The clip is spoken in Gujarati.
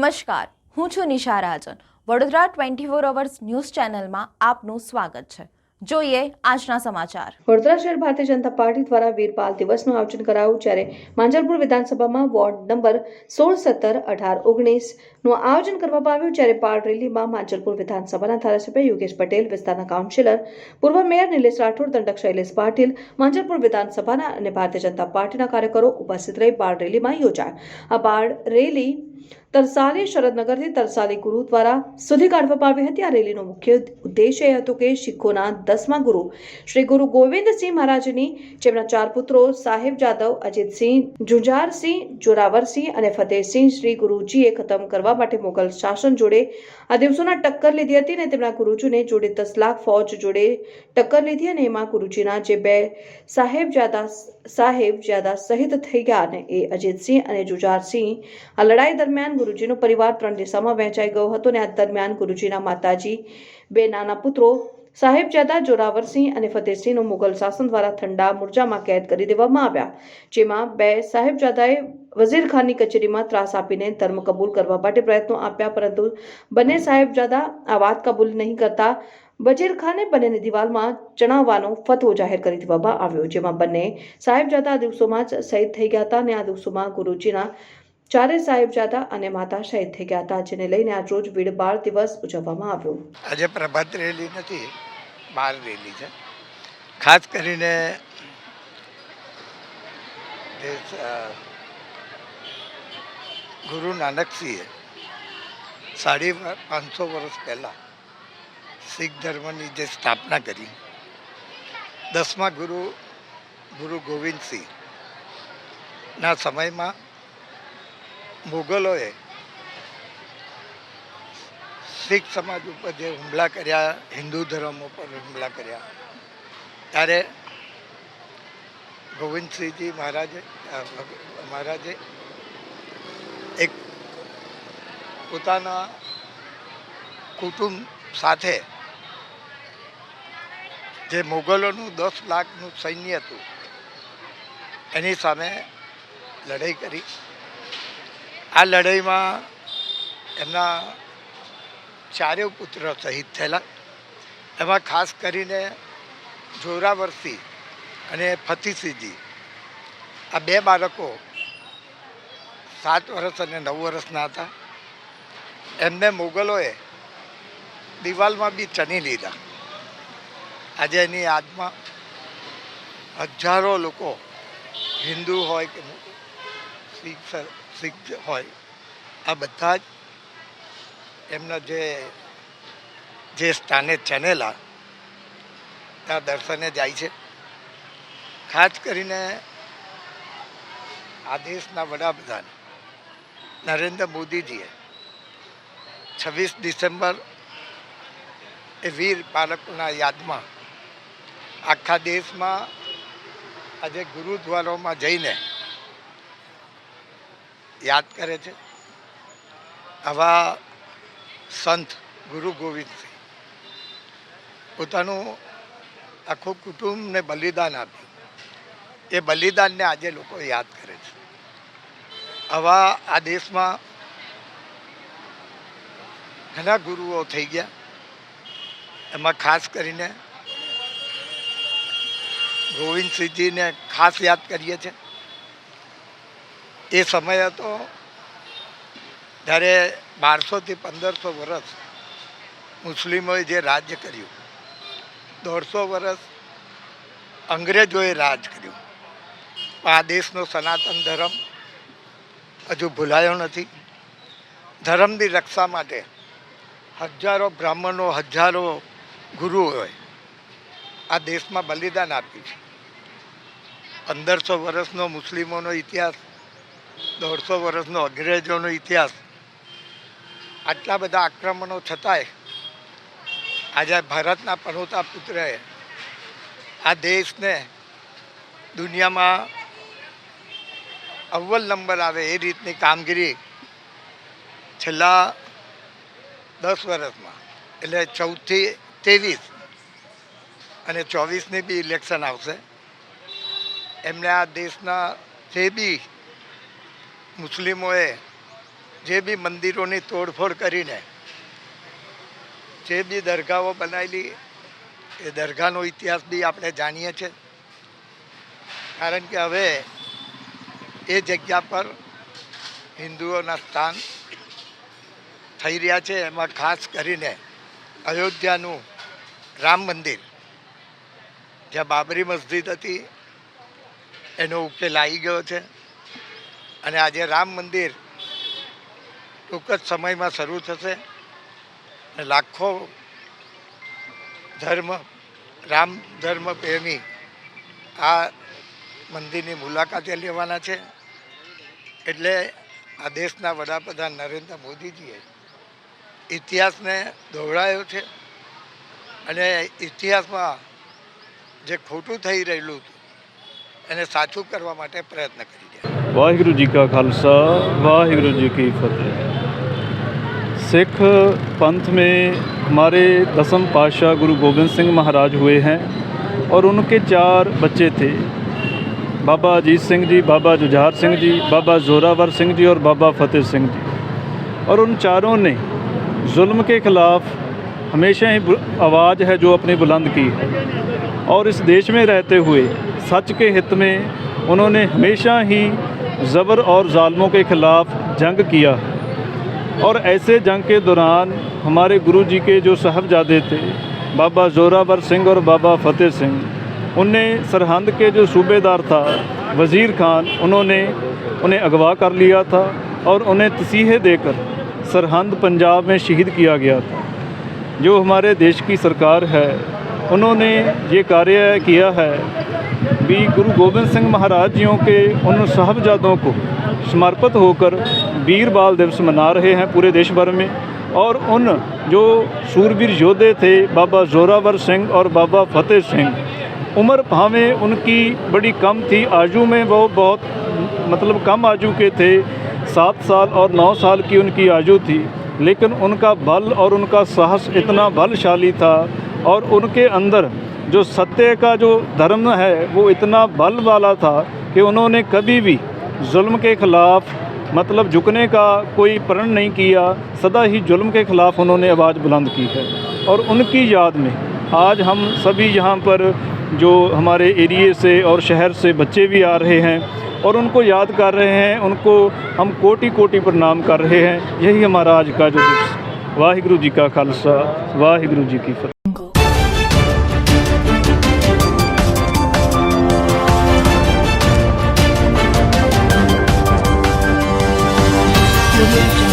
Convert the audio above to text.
નમસ્કાર, હું છું નિશા રાજન. વડોદરા 24 અવર્સ ન્યૂઝ ચેનલમાં આપનું સ્વાગત છે. જોઈએ આજના સમાચાર. વડોદરા શહેર ભારતીય જનતા પાર્ટી દ્વારા વીર બાલ દિવસનું આયોજન કરાયું, જ્યારે માંજલપુર વિધાનસભામાં વોર્ડ નંબર 16, 17, 18, 19 નું આયોજન કરવામાં આવ્યું, જ્યારે બાળ રેલીમાં માંજલપુર વિધાનસભાના ધારાસભ્ય યોગેશ પટેલ, વિસ્તારના કાઉન્સિલર, પૂર્વ મેયર નિલેશ રાઠોડ, દંડક શૈલેષ પાટીલ, માંજલપુર વિધાનસભાના અને ભારતીય જનતા પાર્ટીના કાર્યકરો ઉપસ્થિત રહી બાળ રેલીમાં યોજાય. આ બાળ રેલી તરસાલી શરદનગરથી તરસાલી ગુરુદ્વારા સુધી કાઢવામાં આવી હતી. આ રેલીનો મુખ્ય ઉદ્દેશ એ હતો કે શીખોના 10મા ગુરુ શ્રી ગુરુ ગોવિંદસિંહ મહારાજની જેમના 4 પુત્રો સાહેબજાદવ, અજીતસિંહ, જુંજારસિંહ, જોરાવરસિંહ અને ફતેહસિંહ શ્રી ગુરુજીએ ખતમ કરવા માટે મુગલ શાસન જોડે આ દિવસોના ટક્કર લીધી હતી અને તેમના ગુરુજીને જોડે 10 લાખ ફૌજ જોડે ટક્કર લીધી અને એમાં ગુરુજીના જે 2 સાહેબજાદા શહીદ થઈ ગયા અને એ અજીતસિંહ અને જુંજારસિંહ. આ લડાઈ દરમિયાન ગુરુજીનો પરિવાર 3 દિશામાં વહેંચાઈ ગયો હતો અને આ દરમિયાન ગુરુજીના માતાજી, 2 નાના પુત્રો સાહેબજાદા જોરાવરસિંહ અને ફતેહસિંહનો મુગલ શાસન દ્વારા ઠંડા મૂરજામાં કેદ કરી દેવામાં આવ્યા, જેમાં 2 સાહેબજાદાએ વઝીર ખાનની કચેરીમાં ત્રાસ આપીને ધર્મ કબૂલ કરવા માટે પ્રયત્નો આપ્યા, પરંતુ બંને સાહેબજાદા આ વાત કબૂલ નહીં કરતા વઝીર ખાને બંનેની દિવાલમાં ચણાવવાનો ફતવો જાહેર કરી દેવામાં આવ્યો, જેમાં બંને સાહેબજાદા આ દિવસોમાં જ શહીદ થઈ ગયા હતા અને આ દિવસોમાં ગુરુજીના 4 સાહેબજાદા અને માતા શહીદ થઈ ગયા હતા, જેને લઈને આજ રોજ વીર બાળ દિવસ ઉજવવામાં આવ્યો. આજે પ્રભાત રેલી નથી, બાળ રેલી છે. ખાસ કરીને ગુરુ નાનકસિંહે 550 વર્ષ પહેલાં શીખ ધર્મની જે સ્થાપના કરી, 10મા ગુરુ ગુરુ ગોવિંદસિંહના સમયમાં મુગલોએ શીખ સમાજ ઉપર જે હુમલા કર્યા, હિન્દુ ધર્મ ઉપર હુમલા કર્યા, ત્યારે ગોવિંદસિંહજી મહારાજે એક પોતાના કુટુંબ સાથે જે મુગલોનું 10 લાખનું સૈન્ય હતું એની સામે લડાઈ કરી. આ લડાઈમાં એમના 4 પુત્ર શહીદ થયેલા. એમાં ખાસ કરીને જોરાવરસિંહ અને ફતેહસિંહજી, આ 2 બાળકો 7 વર્ષ અને 9 વર્ષના હતા. એમને મુગલોએ દિવાલમાં બી ચણી લીધા. આજે એની યાદમાં હજારો લોકો, હિન્દુ હોય કે શીખ હોય, આ બધા જ એમના જે સ્થાને ચણેલા ત્યાં દર્શને જાય છે. ખાસ કરીને આ દેશના વડાપ્રધાન નરેન્દ્ર મોદીજીએ 26 ડિસેમ્બર એ વીર બાળકોના યાદમાં આખા દેશમાં આજે ગુરુદ્વારોમાં જઈને યાદ કરે છે. આવા સંત ગુરુ ગોવિંદસિંહ પોતાનું આખું કુટુંબને બલિદાન આપ્યું. એ બલિદાનને આજે લોકો યાદ કરે છે. આવા આ દેશમાં ઘણા ગુરુઓ થઈ ગયા. એમાં ખાસ કરીને ગોવિંદસિંહજીને ખાસ યાદ કરીએ છીએ. એ સમય હતો જ્યારે 1200 થી 1500 વર્ષ મુસ્લિમોએ જે રાજ્ય કર્યું, 150 વર્ષ અંગ્રેજોએ રાજ કર્યું. આ દેશનો સનાતન ધર્મ હજુ ભૂલાયો નથી. ધર્મની રક્ષા માટે હજારો બ્રાહ્મણો, હજારો ગુરુઓએ આ દેશમાં બલિદાન આપ્યું છે. 1500 વર્ષનો મુસ્લિમોનો ઇતિહાસ, 150 વર્ષનો અંગ્રેજોનો ઇતિહાસ, આટલા બધા આક્રમણો છતાંય આજે ભારતના પનોતા પુત્રએ આ દેશને દુનિયામાં અવ્વલ નંબર આવે એ રીતની કામગીરી છેલ્લા 10 વર્ષમાં, એટલે 14 થી 23 અને 24ની બી ઇલેક્શન આવશે, એમને આ દેશના જે બી મુસ્લિમોએ જે બી મંદિરોની તોડફોડ કરીને જે બી દરગાહો બનાવેલી એ દરગાહનો ઇતિહાસ બી આપણે જાણીએ છીએ. કારણ કે હવે એ જગ્યા પર હિન્દુઓના સ્થાન થઈ રહ્યા છે. એમાં ખાસ કરીને અયોધ્યાનું રામ મંદિર, જ્યાં બાબરી મસ્જિદ હતી, એનો ઉકેલ આવી ગયો છે. અને આજે રામ મંદિર ટૂંક જ સમયમાં શરૂ થશે અને લાખો રામ ધર્મ પ્રેમી આ મંદિરની મુલાકાતે લેવાના છે. એટલે આ દેશના વડાપ્રધાન નરેન્દ્ર મોદીજીએ ઇતિહાસને દોહરાયો છે અને ઇતિહાસમાં જે ખોટું થઈ રહેલું હતું એને સાચું કરવા માટે પ્રયત્ન કરી રહ્યા. वाहिगुरु जी का खालसा वाहिगुरु जी की फतेह। सिख पंथ में हमारे दसम पातशाह गुरु गोबिंद सिंह महाराज हुए हैं और उनके 4 बच्चे थे, बाबा अजीत सिंह जी, बाबा जुझार सिंह जी, बाबा जोरावर सिंह जी और बाबा फतेह सिंह जी। और उन चारों ने जुल्म के ख़िलाफ़ हमेशा ही आवाज़ है जो अपनी बुलंद की है और इस देश में रहते हुए सच के हित में उन्होंने हमेशा ही ज़बर और ज़ालमों के ख़िलाफ़ जंग किया। और ऐसे जंग के दौरान हमारे गुरु जी के जो साहबजादे थे, बाबा जोरावर सिंह और बाबा फतेह सिंह, उन्हें सरहंद के जो सूबेदार था वज़ीर खान, उन्होंने उन्हें अगवा कर लिया था और उन्हें तसीहे देकर सरहंद पंजाब में शहीद किया गया था। जो हमारे देश की सरकार है उन्होंने ये कार्य किया है भी गुरु गोबिंद सिंह महाराज जियों के उन साहबजादों को समर्पित होकर वीर बाल दिवस मना रहे हैं पूरे देश भर में। और उन जो सूरवीर योद्धे थे बाबा जोरावर सिंह और बाबा फतेह सिंह, उम्र भावें उनकी बड़ी कम थी, आयु में वो बहुत कम आयु के थे, 7 साल और 9 साल की उनकी आयु थी, लेकिन उनका बल और उनका साहस इतना बलशाली था और उनके अंदर जो सत्य का जो धर्म है वो इतना बल वाला था कि उन्होंने कभी भी जुल्म के ख़िलाफ़ झुकने का कोई प्रण नहीं किया, सदा ही जुल्म के ख़िलाफ़ उन्होंने आवाज़ बुलंद की है। और उनकी याद में आज हम सभी यहाँ पर जो हमारे एरिए से और शहर से बच्चे भी आ रहे हैं और उनको याद कर रहे हैं, उनको हम कोटि कोटि प्रणाम कर रहे हैं। यही हमारा आज का जो दिवस। वाहिगुरु जी का खालसा वाहिगुरु जी की फतेह। Audio Jungle.